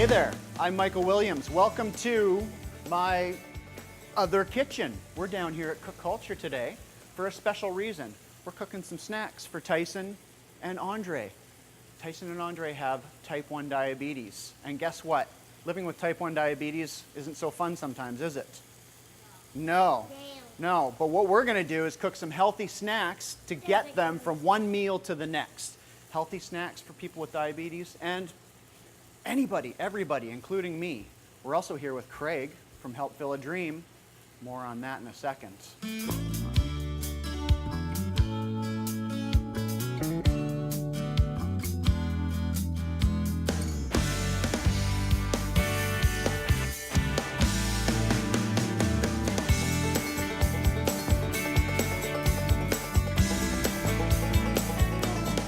Hey there, I'm Michael Williams. Welcome to my other kitchen. We're down here at Cook Culture today for a special reason. We're cooking some snacks for Tyson and Andre. Tyson and Andre have type 1 diabetes. And guess what? Living with type 1 diabetes isn't so fun sometimes, is it? No. No, but what we're gonna do is cook some healthy snacks to get them from one meal to the next. Healthy snacks for people with diabetes and anybody, everybody, including me. We're also here with Craig from Help Fill a Dream. More on that in a second.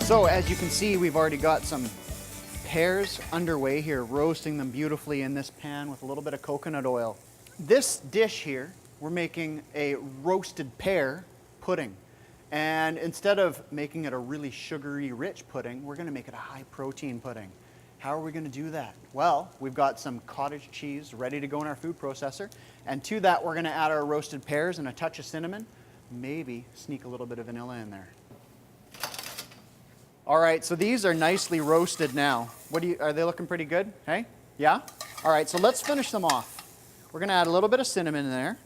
So as you can see, we've already got some pears underway here, roasting them beautifully in this pan with a little bit of coconut oil. This dish here, we're making a roasted pear pudding. And instead of making it a really sugary rich pudding, we're gonna make it a high protein pudding. How are we gonna do that? Well, we've got some cottage cheese ready to go in our food processor. And to that, we're gonna add our roasted pears and a touch of cinnamon, maybe sneak a little bit of vanilla in there. All right, so these are nicely roasted now. Are they looking pretty good? Hey? Yeah? All right, so let's finish them off. We're gonna add a little bit of cinnamon in there.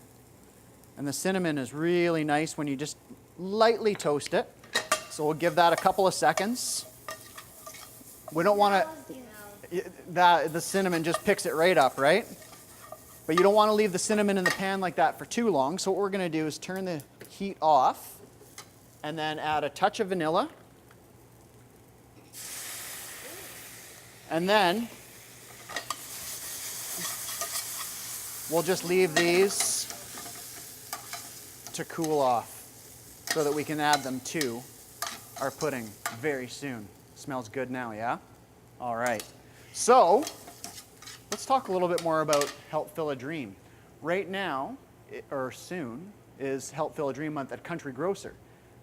And the cinnamon is really nice when you just lightly toast it. So we'll give that a couple of seconds. We don't wanna, the cinnamon just picks it right up, right? But you don't wanna leave the cinnamon in the pan like that for too long. So what we're gonna do is turn the heat off and then add a touch of vanilla. And then we'll just leave these to cool off so that we can add them to our pudding very soon. Smells good now, yeah? All right. So let's talk a little bit more about Help Fill a Dream. Right now, or soon, is Help Fill a Dream Month at Country Grocer.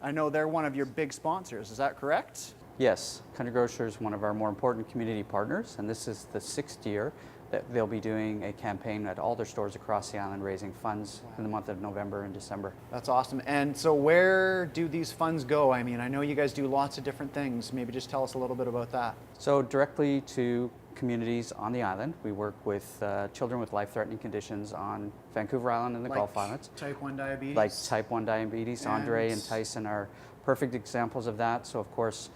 I know they're one of your big sponsors, is that correct? Yes, Country Grocer is one of our more important community partners, and this is the 6th year that they'll be doing a campaign at all their stores across the island raising funds in the month of November and December. That's awesome. And so where do these funds go? I mean, I know you guys do lots of different things. Maybe just tell us a little bit about that. So directly to communities on the island. We work with children with life-threatening conditions on Vancouver Island and the Gulf Islands. Type 1 diabetes? Like type 1 diabetes. Andre and Tyson are perfect examples of that. So of course,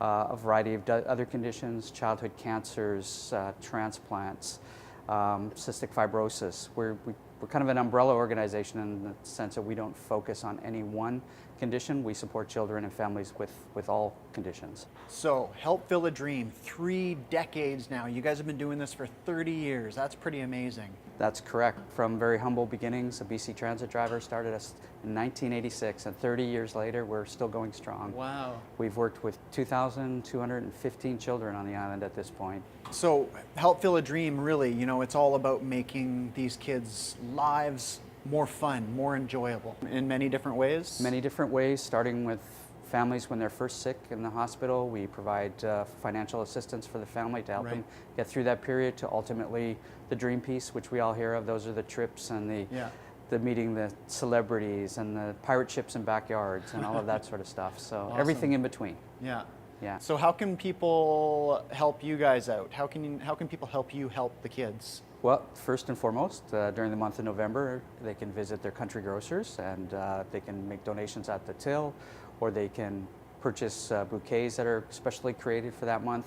a variety of other conditions, childhood cancers, transplants, cystic fibrosis. We're kind of an umbrella organization in the sense that we don't focus on any one condition. We support children and families with all conditions. So, Help Fill a Dream, 3 decades now. You guys have been doing this for 30 years. That's pretty amazing. That's correct. From very humble beginnings, a BC Transit driver started us in 1986, and 30 years later, we're still going strong. Wow. We've worked with 2,215 children on the island at this point. So, Help Fill a Dream, really, you know, it's all about making these kids' lives more fun, more enjoyable in many different ways? Many different ways, starting with families when they're first sick in the hospital. We provide financial assistance for the family to help them get through that period, to ultimately the dream piece, which we all hear of. Those are the trips and the meeting the celebrities and the pirate ships and backyards and all of that sort of stuff. So awesome. Everything in between. Yeah. Yeah. So how can people help you guys out? How can people help you help the kids? Well, first and foremost, during the month of November, they can visit their country grocers and they can make donations at the till, or they can purchase bouquets that are specially created for that month.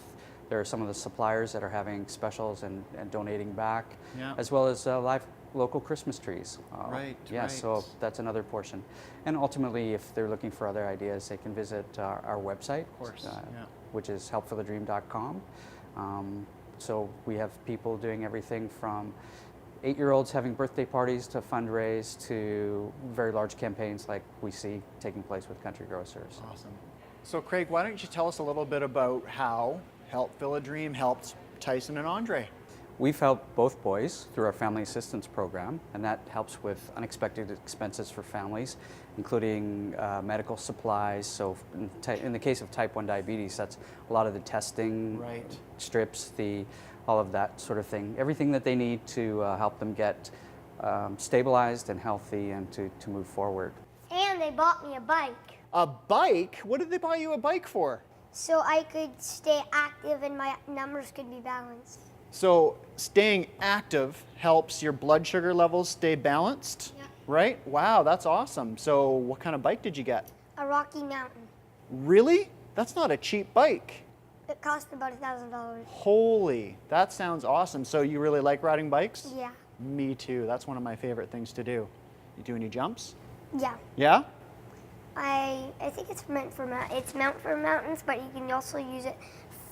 There are some of the suppliers that are having specials and donating back, as well as live local Christmas trees. So that's another portion. And ultimately, if they're looking for other ideas, they can visit our website, which is helpfilladream.com. So we have people doing everything from 8-year-olds having birthday parties to fundraise to very large campaigns like we see taking place with Country Grocers. Awesome. So Craig, why don't you tell us a little bit about how Help Fill a Dream helped Tyson and Andre? We've helped both boys through our family assistance program, and that helps with unexpected expenses for families, including medical supplies. So in the case of type 1 diabetes, that's a lot of the testing strips, the all of that sort of thing. Everything that they need to help them get stabilized and healthy and to move forward. And they bought me a bike A bike? What did they buy you a bike for? so I could stay active and my numbers could be balanced. So staying active helps your blood sugar levels stay balanced, Yeah. right? Wow, that's awesome. So what kind of bike did you get? A Rocky Mountain. Really? That's not a cheap bike. It cost about $1,000. Holy, that sounds awesome. So you really like riding bikes? Yeah. Me too. That's one of my favorite things to do. You do any jumps? Yeah. Yeah? I think it's meant for mountains, but you can also use it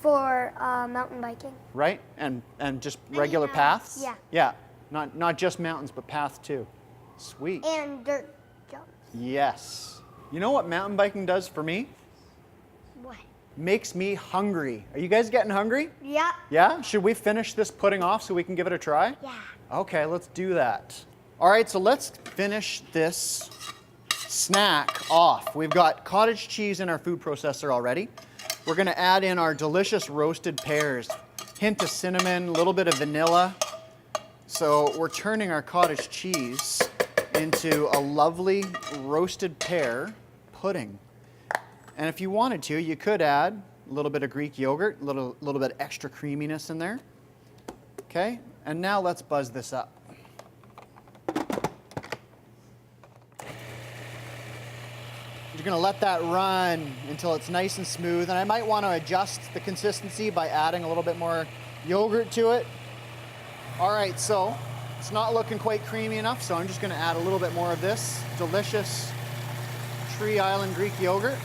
for mountain biking. Right? And just regular Any paths? paths, Yeah. Not just mountains, but paths too. Sweet. And dirt jumps. Yes. You know what mountain biking does for me? What? Makes me hungry. Are you guys getting hungry? Yeah. Yeah? Should we finish this pudding off so we can give it a try? Yeah. Okay, let's do that. All right, so let's finish this snack off. We've got cottage cheese in our food processor already. We're gonna add in our delicious roasted pears. Hint of cinnamon, a little bit of vanilla. So we're turning our cottage cheese into a lovely roasted pear pudding. And if you wanted to, you could add a little bit of Greek yogurt, a little bit extra creaminess in there. Okay, and now let's buzz this up. You're gonna let that run until it's nice and smooth, and I might want to adjust the consistency by adding a little bit more yogurt to it. All right, so it's not looking quite creamy enough, so I'm just gonna add a little bit more of this delicious Tree Island Greek yogurt.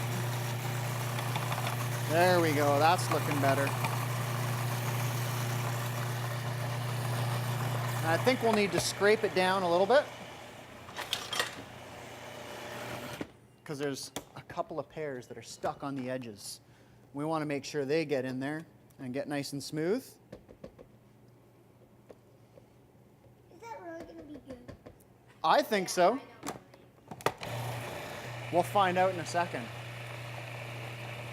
There we go, that's looking better. And I think we'll need to scrape it down a little bit, because there's a couple of pears that are stuck on the edges. We want to make sure they get in there and get nice and smooth. Is that really gonna be good? I think so. We'll find out in a second.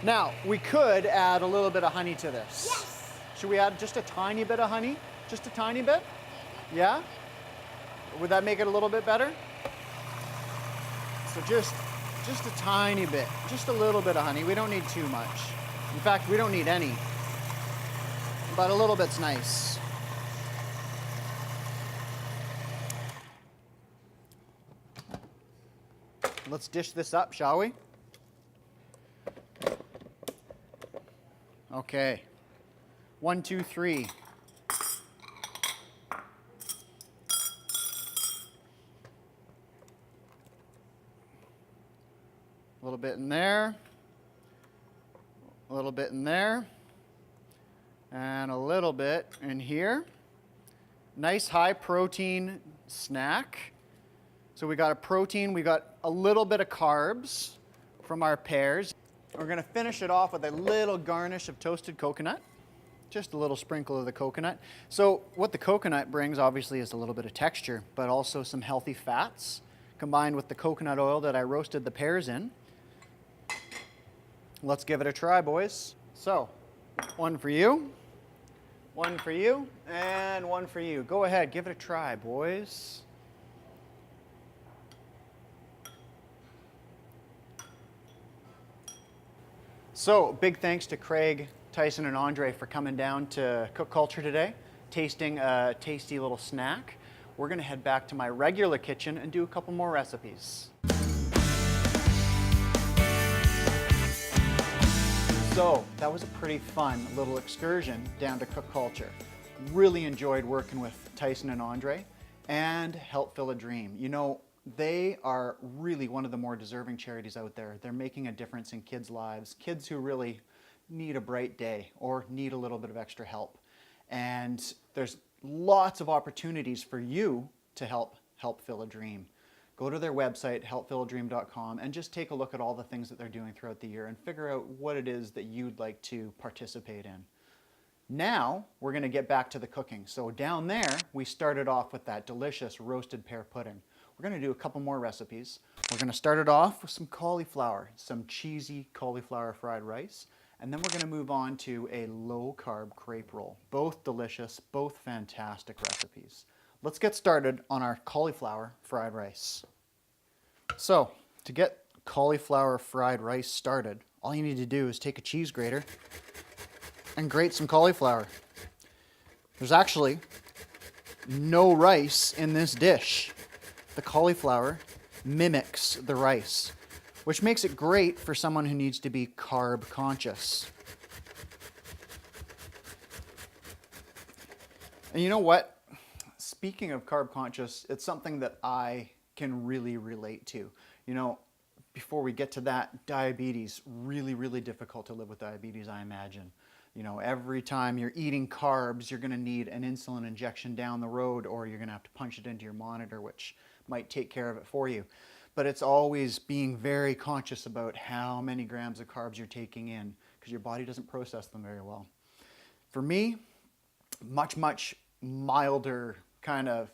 Now, we could add a little bit of honey to this. Yes. Should we add just a tiny bit of honey? Just a tiny bit? Yeah? Would that make it a little bit better? So just a tiny bit, just a little bit of honey. We don't need too much. In fact, we don't need any, but a little bit's nice. Let's dish this up, shall we? Okay. 1, 2, 3. A little bit in there, a little bit in there, and a little bit in here. Nice high protein snack. So we got a protein, we got a little bit of carbs from our pears. We're gonna finish it off with a little garnish of toasted coconut. Just a little sprinkle of the coconut. So what the coconut brings obviously is a little bit of texture, but also some healthy fats combined with the coconut oil that I roasted the pears in. Let's give it a try, boys. So, one for you, and one for you. Go ahead, give it a try, boys. So, big thanks to Craig, Tyson, and Andre for coming down to Cook Culture today, tasting a tasty little snack. We're gonna head back to my regular kitchen and do a couple more recipes. So that was a pretty fun little excursion down to Cook Culture. Really enjoyed working with Tyson and Andre and Help Fill a Dream. You know, they are really one of the more deserving charities out there. They're making a difference in kids' lives, kids who really need a bright day or need a little bit of extra help. And there's lots of opportunities for you to help fill a dream. Go to their website, helpfilladream.com, and just take a look at all the things that they're doing throughout the year and figure out what it is that you'd like to participate in. Now, we're gonna get back to the cooking. So down there, we started off with that delicious roasted pear pudding. We're gonna do a couple more recipes. We're gonna start it off with some cauliflower, some cheesy cauliflower fried rice, And then we're going to move on to a low-carb crepe roll. Both delicious, both fantastic recipes. Let's get started on our cauliflower fried rice. So, to get cauliflower fried rice started, all you need to do is take a cheese grater and grate some cauliflower. There's actually no rice in this dish. The cauliflower mimics the rice, which makes it great for someone who needs to be carb conscious. And you know what? Speaking of carb conscious, it's something that I can really relate to. You know, before we get to that, diabetes, really difficult to live with diabetes, I imagine. You know, every time you're eating carbs, you're going to need an insulin injection down the road, or you're going to have to punch it into your monitor, which might take care of it for you. But it's always being very conscious about how many grams of carbs you're taking in, because your body doesn't process them very well. For me, much milder kind of,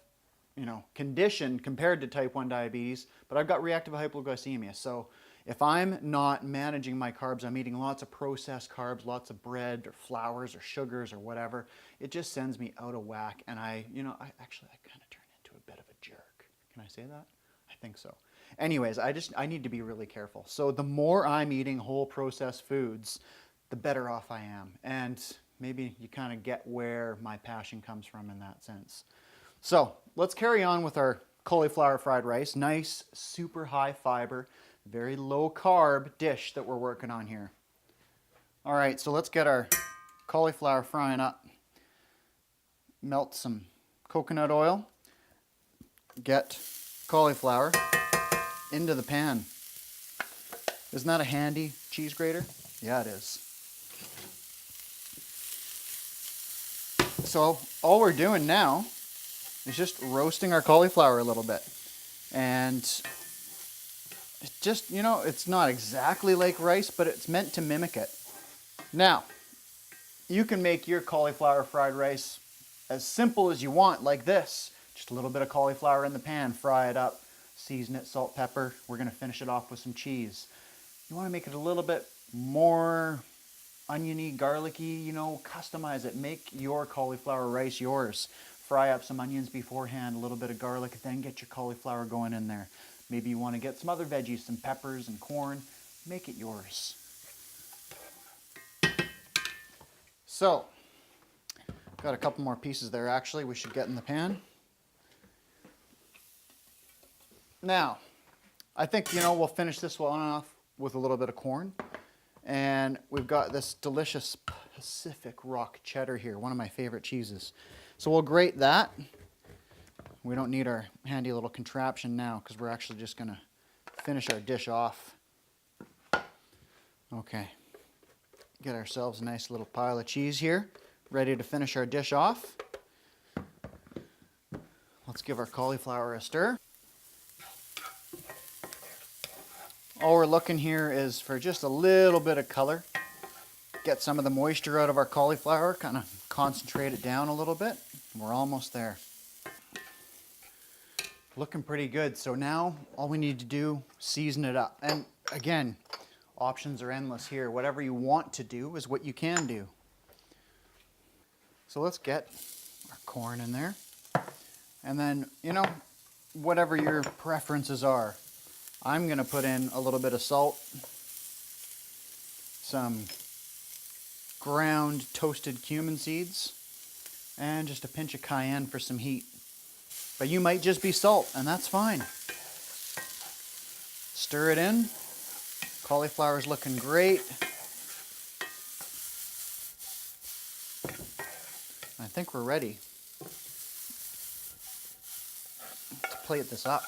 condition compared to type 1 diabetes, but I've got reactive hypoglycemia. So if I'm not managing my carbs, I'm eating lots of processed carbs, lots of bread or flours or sugars or whatever, it just sends me out of whack, and I kind of turn into a bit of a jerk. Can I say that? I think so. Anyways, I need to be really careful. So the more I'm eating whole processed foods, the better off I am. And maybe you kind of get where my passion comes from in that sense. So let's carry on with our cauliflower fried rice. Nice, super high fiber, very low carb dish that we're working on here. All right, so let's get our cauliflower frying up. Melt some coconut oil. Get cauliflower into the pan. Isn't that a handy cheese grater? Yeah, it is. So all we're doing now is just roasting our cauliflower a little bit. And it's just, it's not exactly like rice, but it's meant to mimic it. Now, you can make your cauliflower fried rice as simple as you want, like this. Just a little bit of cauliflower in the pan, fry it up, season it, salt, pepper. We're going to finish it off with some cheese. You want to make it a little bit more oniony, garlicky, customize it. Make your cauliflower rice yours. Fry up some onions beforehand, a little bit of garlic, then get your cauliflower going in there. Maybe you want to get some other veggies, some peppers and corn. Make it yours. So, got a couple more pieces there actually we should get in the pan. Now, I think, we'll finish this one off with a little bit of corn. And we've got this delicious Pacific Rock cheddar here, one of my favorite cheeses. So we'll grate that. We don't need our handy little contraption now because we're actually just going to finish our dish off. Okay. Get ourselves a nice little pile of cheese here, ready to finish our dish off. Let's give our cauliflower a stir. All we're looking here is for just a little bit of color. Get some of the moisture out of our cauliflower, kind of concentrate it down a little bit. We're almost there. Looking pretty good. So now all we need to do, season it up. And again, options are endless here. Whatever you want to do is what you can do. So let's get our corn in there. And then, whatever your preferences are. I'm going to put in a little bit of salt, some ground toasted cumin seeds, and just a pinch of cayenne for some heat. But you might just be salt, and that's fine. Stir it in. Cauliflower's looking great. I think we're ready to plate this up.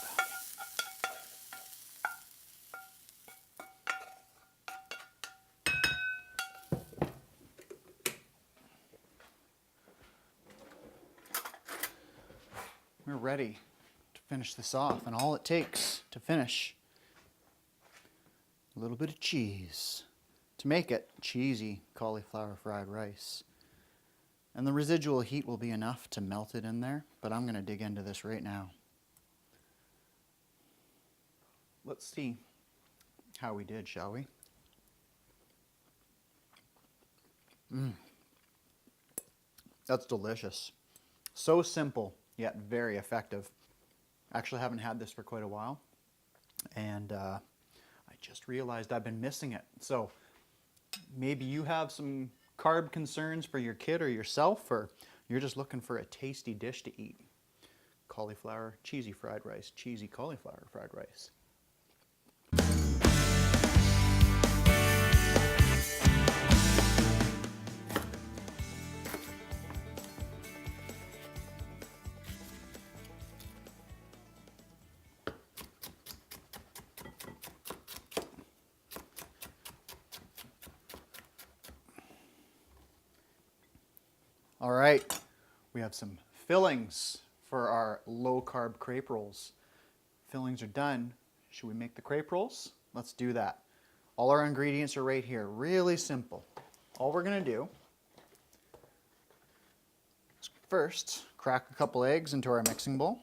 We're ready to finish this off, and all it takes to finish, a little bit of cheese to make it cheesy cauliflower fried rice. And the residual heat will be enough to melt it in there, but I'm going to dig into this right now. Let's see how we did, shall we? That's delicious. So simple, yet very effective. Actually haven't had this for quite a while. And I just realized I've been missing it. So maybe you have some carb concerns for your kid or yourself, or you're just looking for a tasty dish to eat. Cauliflower, cheesy fried rice, cheesy cauliflower fried rice. All right, we have some fillings for our low-carb crepe rolls. Fillings are done. Should we make the crepe rolls? Let's do that. All our ingredients are right here. Really simple. All we're going to do is first crack a couple eggs into our mixing bowl.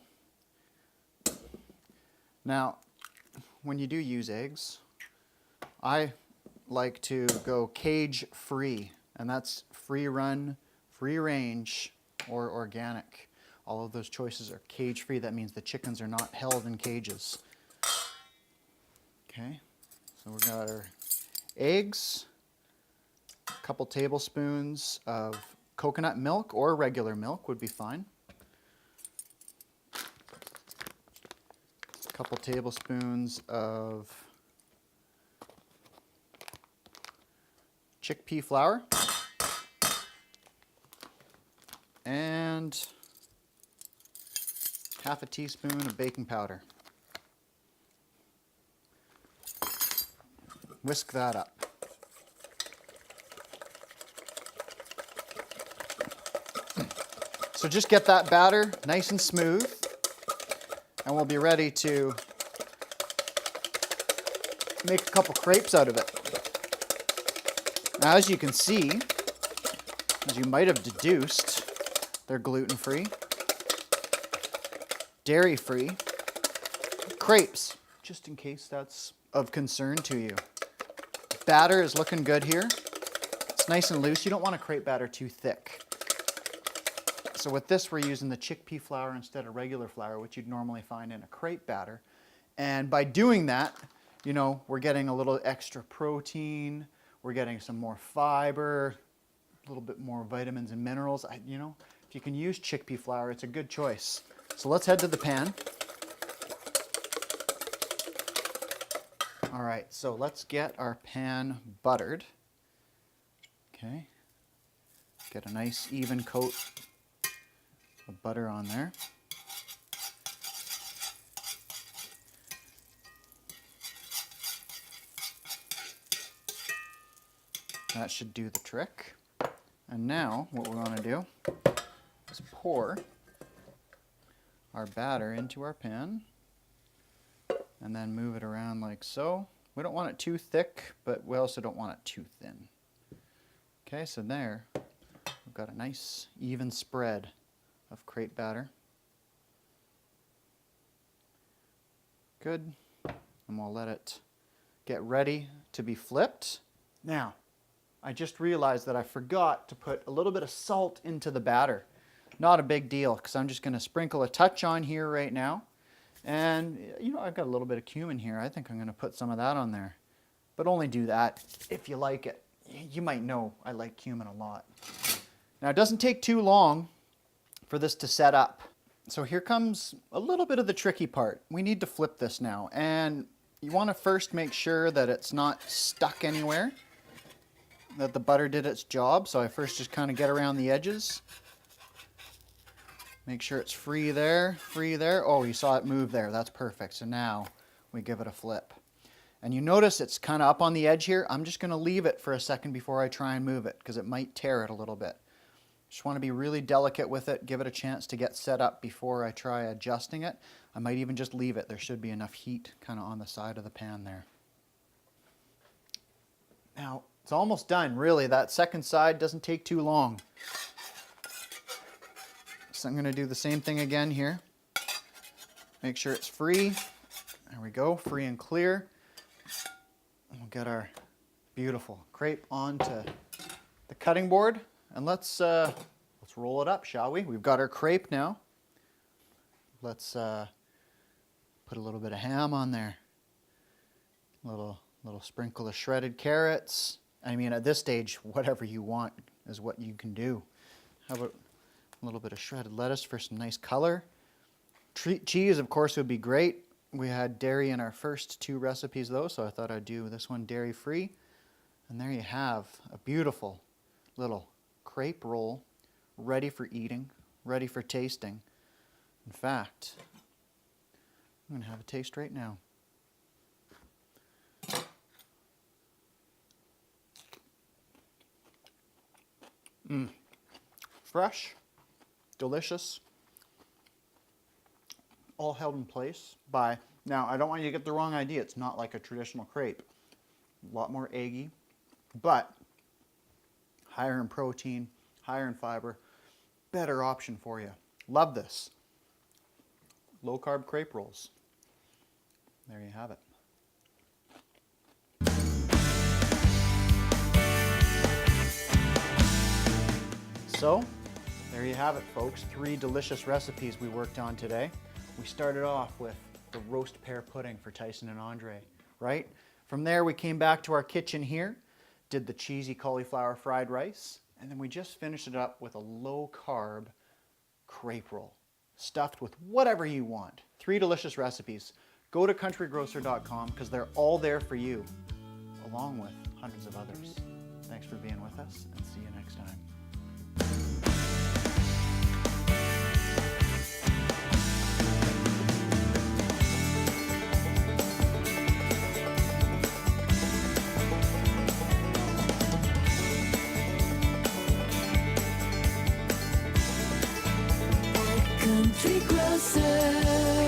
Now, when you do use eggs, I like to go cage-free, and that's free run, free range, or organic. All of those choices are cage-free. That means the chickens are not held in cages. Okay, so we've got our eggs, a couple tablespoons of coconut milk or regular milk would be fine. A couple tablespoons of chickpea flour. And half a teaspoon of baking powder. Whisk that up. So just get that batter nice and smooth, and we'll be ready to make a couple crepes out of it. Now, as you can see, as you might have deduced, they're gluten-free, dairy-free, crepes, just in case that's of concern to you. Batter is looking good here. It's nice and loose. You don't want a crepe batter too thick. So with this, we're using the chickpea flour instead of regular flour, which you'd normally find in a crepe batter. And by doing that, you know, we're getting a little extra protein, we're getting some more fiber, a little bit more vitamins and minerals. You know, if you can use chickpea flour, it's a good choice. So let's head to the pan. All right, so let's get our pan buttered. Okay, get a nice even coat of butter on there. That should do the trick. And now what we want to do is pour our batter into our pan and then move it around like so. We don't want it too thick, but we also don't want it too thin. Okay, so there we've got a nice even spread of crepe batter. Good. And we'll let it get ready to be flipped. Now, I just realized that I forgot to put a little bit of salt into the batter. Not a big deal, because I'm just going to sprinkle a touch on here right now. And, you know, I've got a little bit of cumin here. I think I'm going to put some of that on there. But only do that if you like it. You might know I like cumin a lot. Now, it doesn't take too long for this to set up. So here comes a little bit of the tricky part. We need to flip this now. And you want to first make sure that it's not stuck anywhere, that the butter did its job. So I first just kind of get around the edges. Make sure it's free there, free there. Oh, you saw it move there. That's perfect. So now we give it a flip. And you notice it's kind of up on the edge here. I'm just going to leave it for a second before I try and move it, because it might tear it a little bit. Just want to be really delicate with it, give it a chance to get set up before I try adjusting it. I might even just leave it. There should be enough heat kind of on the side of the pan there. Now, it's almost done, really. That second side doesn't take too long. So I'm going to do the same thing again here. Make sure it's free. There we go, free and clear. And we'll get our beautiful crepe onto the cutting board and let's roll it up, shall we? We've got our crepe now. Let's put a little bit of ham on there. Little sprinkle of shredded carrots. I mean, at this stage, whatever you want is what you can do. How about a little bit of shredded lettuce for some nice color? Cheese, of course, would be great. We had dairy in our first 2 recipes, though, so I thought I'd do this one dairy-free. And there you have a beautiful little crepe roll ready for eating, ready for tasting. In fact, I'm going to have a taste right now. Fresh, delicious, all held in place by, now I don't want you to get the wrong idea, it's not like a traditional crepe. A lot more eggy, but higher in protein, higher in fiber, better option for you. Love this. Low carb crepe rolls. There you have it. So, there you have it, folks. 3 delicious recipes we worked on today. We started off with the roast pear pudding for Tyson and Andre, right? From there, we came back to our kitchen here, did the cheesy cauliflower fried rice, and then we just finished it up with a low-carb crepe roll, stuffed with whatever you want. 3 delicious recipes. Go to countrygrocer.com because they're all there for you, along with hundreds of others. Thanks for being with us, and see you next time. Country Grocer.